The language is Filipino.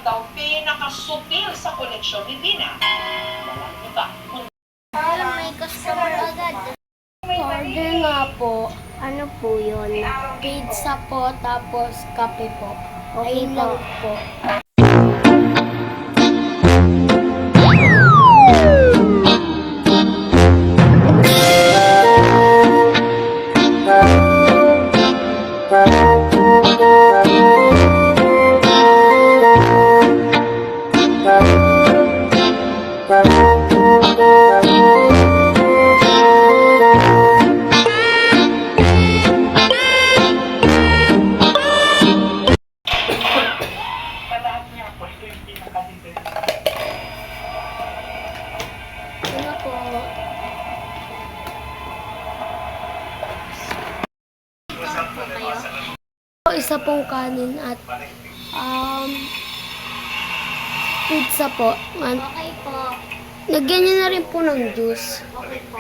daw pinakasupil sa koleksyon ni Dina. Walang iba. Parang may customer agad. Order nga po. Ano po yun? Pizza po, tapos kape po. Ayun lang po. Ano po? Isa pong kanin at pizza po. Okay po. Lagyan niyo na rin po ng juice. Okay po.